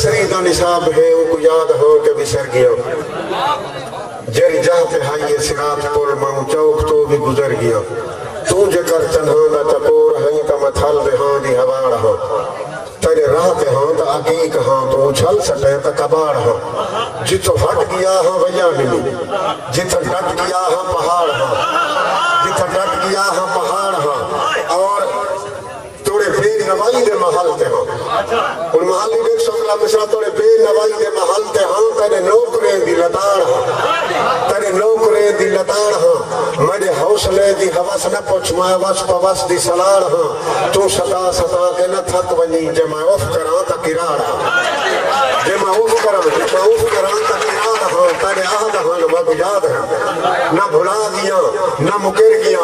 اسری دا نصاب ہے ان کو یاد ہو کہ بسر گیا جری جاتے ہائیے سرات پر ماں چوک تو بھی گزر گیا تو جے کر چنہاں دا چکور ہائیں تا متھل دے ہاں دی ہوار ہاں تیرے راہ تے ہاں تا عقیق ہاں تو اچھل سٹے تا کباڑ ہاں جتو ہٹ گیا ہاں وجہ ملی جتو ڈٹ گیا ہاں پہاڑ ہاں جتو ڈٹ گیا ہاں پہاڑ ہاں اور توڑے بے نوائی دے محل تے ہاں ان محلی دیکھ سکلا مصرہ توڑے بے نوائی دے محل تے ہاں تیرے نوکرے دی لطاڑ ہاں تیرے نوکرے دی لطاڑ ہاں میرے حوصلے دی حوث نہ پوچھ مائے وس پوس دی سلاڑ ہاں تو ستا ستا کے نہ تھک ونی جے میں اوف کران تا کراڑ ہاں جے میں اوف کران تا کراڑ ہاں تیرے آہد ہاں نمک یاد ہے نہ بھلا گیا نہ مکر گیا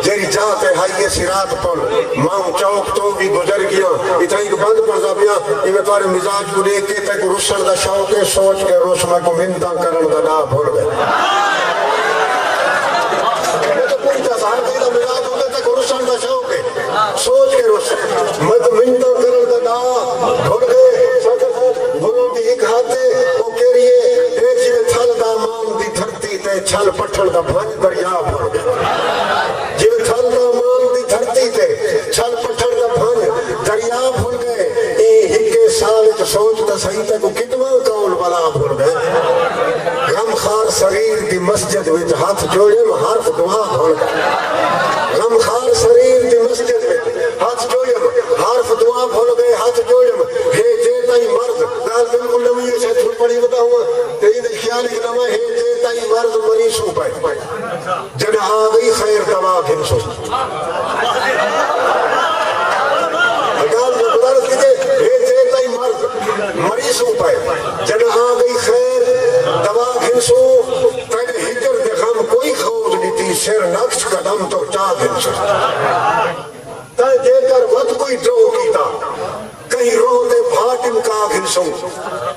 جیری جاتے ہائیے سرات پر ماں چوک تو بھی گزر گیا اتنا ایک بند پر زبیاں یہ تمہارے مزاج کو دیکھ کے تک رسل دا شوق سوچ کے روشمہ کو منتا کرن دا نا بھول گئے سوچ کے رسل مد منتا کرن دا نا بھول گئے بھولوں دی ایک ہاتھے وہ کہہ رہی ہے ایک جی تھل دا مان دی دھرتی تے چھل پٹھل دا بھانج دریا بھول گئے جی تھل دا مان دی دھرتی تے چھل پٹھل دا بھانج دریا بھول گئے اے ہکے سال جو سوچ دا صحیح تے کو کتنا کول بلا بھول گئے غم خار سریر دی مسجد وچ ہاتھ جوڑے حرف دعا بھول گئے غم خار سریر دی مسجد وچ ہاتھ جوڑے حرف دعا بھول گئے ہاتھ جوڑے ہے جے تائی مرد گال بالکل نمی ہے شاید چھوڑ پڑی بتا ہوا تیرے خیال ایک نمہ ہے جے تائی مرد مریشوں پائے جن آگئی خیر توا گھنسو مریضوں پائے جن آگئی خیر دوا گھنسو تیرے ہجر دے غم کوئی خوض نیتی سر نقش قدم تو چاہ گھنسو تیرے دے کر وقت کوئی ڈرو کیتا کہیں روح دے بھاٹن کا گھنسو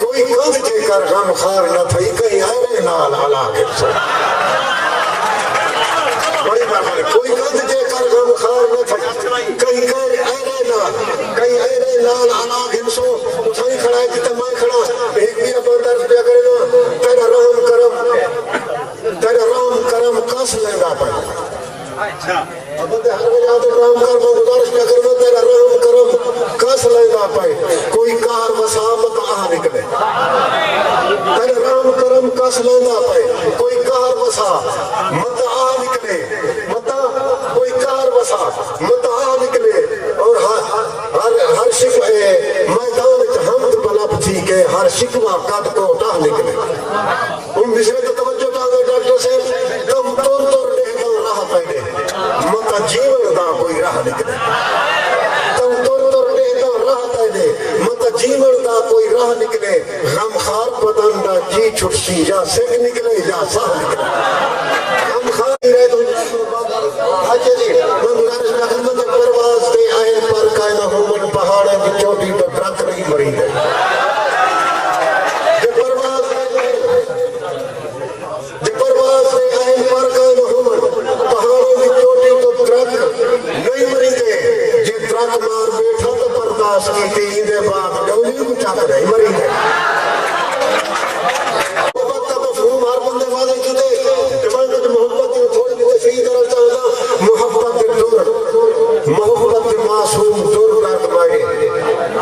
کوئی کند دے کر غم خار نہ تھئی کہیں ایرے نال علا گھنسو بڑی بات ہے کوئی کند دے کر غم خار نہ تھئی کہیں ایرے نال علا گھنسو اٹھائی کھڑا ہے جتا میں کھڑا ایک بھی اپنا درس پیا کرے نا تیرا رحم کرم کس لینگا پائے اب دے ہر وجہ آتے رحم کرم گزارش پیا کرے نا تیرا رحم کرم کس لینگا پائے کوئی کار وسامت آہ نکلے تیرا رحم کرم کس لینگا پائے کوئی کار وسا مت آہ نکلے متا کوئی کار وسا مت آہ نکلے اور ہر شکوہ میدان حمد بلب تھی کہ ہر شکوہ قد کو اٹھا نکلے ان مصرے تو توجہ تاگے ڈاکٹر سے کم تور تور لے راہ پہنے متا جیون دا کوئی راہ نکلے کم تور تور لے راہ پہنے متا جیون دا کوئی راہ نکلے غم خار بدن دا جی چھٹسی یا سگ نکلے یا ساہ نکلے غم خار رہے تو حجی جی من گزارش میں خدمت پرواز دے آئے پر کائنہ ہومن پہاڑے کی چوٹی تو ٹرک نہیں مری ہے جے پرواز دے آئے پر کائنہ ہومن پہاڑے کی چوٹی تو ٹرک نہیں مری ہے جے ٹرک مار بیٹھا تو پرداس کی تین دے باغ ڈولی کو چاک نہیں مری ہے محبت کا مفہوم ہر بندے والے کی دے جمعہ جو محبت کی تھوڑی بھی صحیح طرح چاہتا محبت دور محبت معصوم دور کر مائے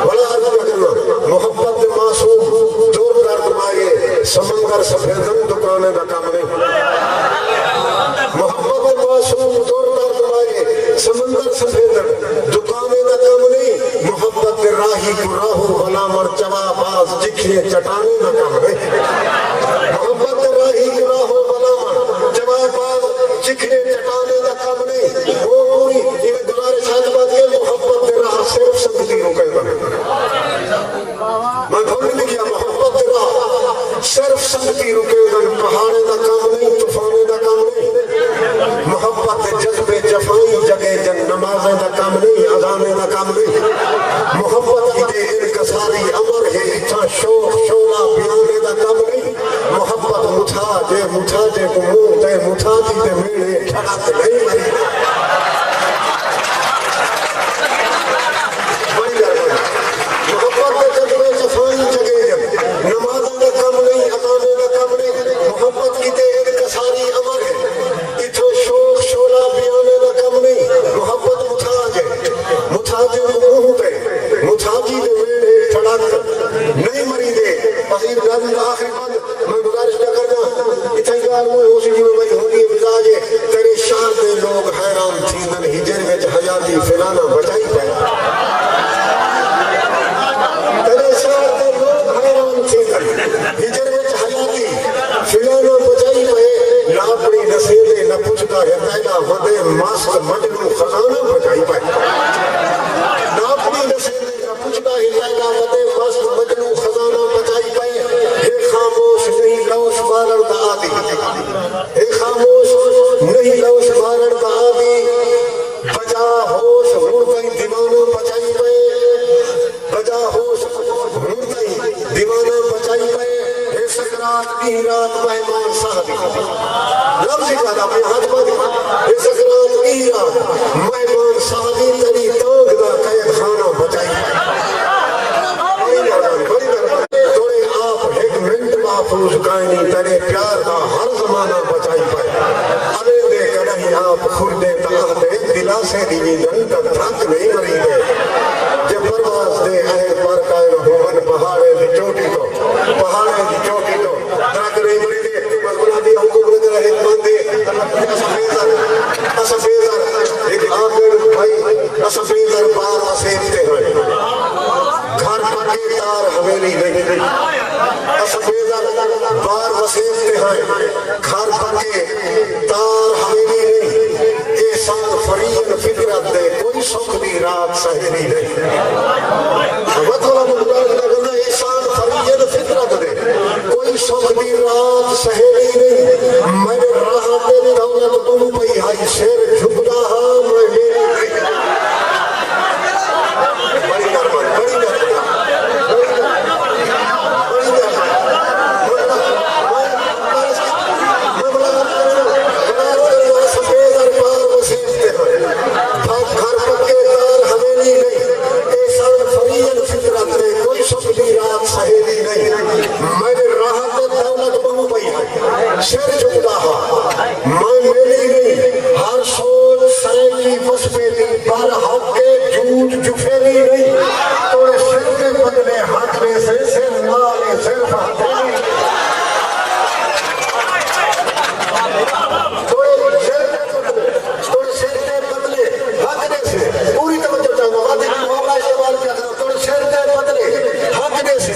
بلا عرض کرنا محبت معصوم دور کر مائے سمندر سفیدن دکانے دا کام نہیں محبت معصوم دور کر مائے سمندر سفیدن دکانے دا کام نہیں محبت راہی کو راہو بلا مرچوا باز جکھے چٹانے دا کام نہیں محبت راہی کو راہو بلا مرچوا باز جکھے چٹانے دا کام نہیں وہ پوری یہ گزارش ہے بات یہ محبت راہ صرف سنگتی روکے بنے میں بھول نہیں کیا محبت راہ صرف سنگتی روکے بنے پہاڑے دا کام نہیں طوفانے دا کام نہیں محبت جذبے جفائی جگہ جن نمازیں دا کام نہیں اذانے دا کام نہیں محبت کی دے انکساری امر ہے اتھا شوق شولا بیانے دا کام نہیں چھاجی دے ویڑے چھڑک نہیں مری دے عظیم ناظرین آخری بند میں گزارش نہ کرنا اتھائی گال ہوئے اسی جو میں ہونی مزاج تیرے شان دے لوگ حیران تھیندن ہجر وچ حیاتی فلانا بچائی پائے تیرے شان دے لوگ حیران تھیندن ہجر وچ حیاتی فلانا بچائی پائے نہ اپنی نصیبے نہ پوچھتا ہے پہلا ودے مست مجنو خزانہ بچائی پائے نہ اپنی نصیبے نہ پوچھتا ہے پہلا ودے مست مجنو خزانہ بچائی پائے اے خاموش نہیں لوش بارن دا آدی اے خاموش نہیں لوش بارن دا آدی بجا ہوش مردائی دیوانہ بچائی پائے بجا ہوش مردائی دیوانہ بچائی پائے اے سکرات کی رات مہمان صاحبی لفظ کہتا میں ہاتھ بات اے سکرات کی رات مہمان صاحبی تری تانگ دا قید خانہ بچائی توڑے آپ ایک منٹ محفوظ کائنی ترے پیار دا ہر زمانہ بچائی پائے علی دے کڑھائی آپ خوردے تاہ دے دلا سے دیوی دن تا تھک نہیں مری دے جب پرواز دے اہل پر کائن ہومن پہاڑے دی چوٹی تو پہاڑے دی چوٹی تو تھک نہیں مری دے بس بلا دی حکم لگ رہے مندے اسفیزر ایک آگر بھائی اسفیزر بار وسیبتے ہوئے گھر پکے تار حویلی نہیں اسفیزر بار وسیبتے ہیں گھر پکے تار حویلی نہیں احسان فرین فکرت دے کوئی سکھ دی رات سہیلی نہیں مطلب مقدار لگنا احسان فرین فکرت دے کوئی سکھ دی رات سہیلی نہیں میں راہ دے دولت تم پئی آئی شیر جھکتا ہاں میں میری نہیں بڑی نرمان بڑی شیر جھکتا ہاں میں میری نہیں ہر سوچ سرے کی بس پہ دی بر حق کے جھوٹ جھفیری نہیں توڑے سر کے بدلے ہاتھ میں سے سر نالے سر فاتحی توڑے سر کے بدلے حق میں سے پوری توجہ چاہوں گا دیکھیں مولا استعمال کیا تھا توڑے سر کے بدلے حق میں سے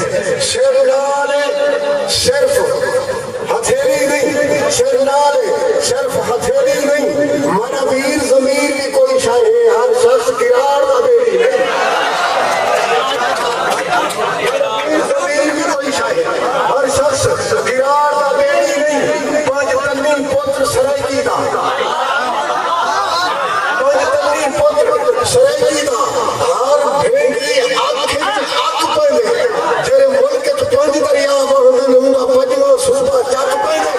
سر نالے صرف ہتھیلی نہیں سر نالے صرف ہتھیلی نہیں من ویر ضمیر بھی کوئی شاہے ہر شخص گرار نہ بیری نہیں ضمیر بھی کوئی شاہے ہر شخص گرار نہ بیری نہیں پانچ تنین پتر سرائکی دا پانچ تنین پتر سرائکی دا ہر بھینگی آنکھ پہلے جرے ملک تو پانچ دریا وہاں نمگا پجمہ صوبہ چاک پہلے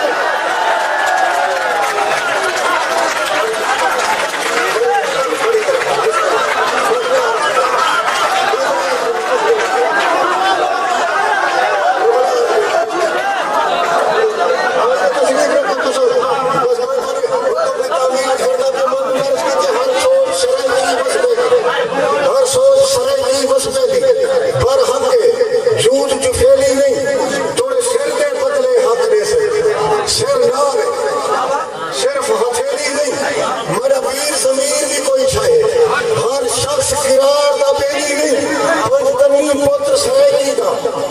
ہر شخص قرار دا بیری نہیں پنج تنین پتر سرائکی دا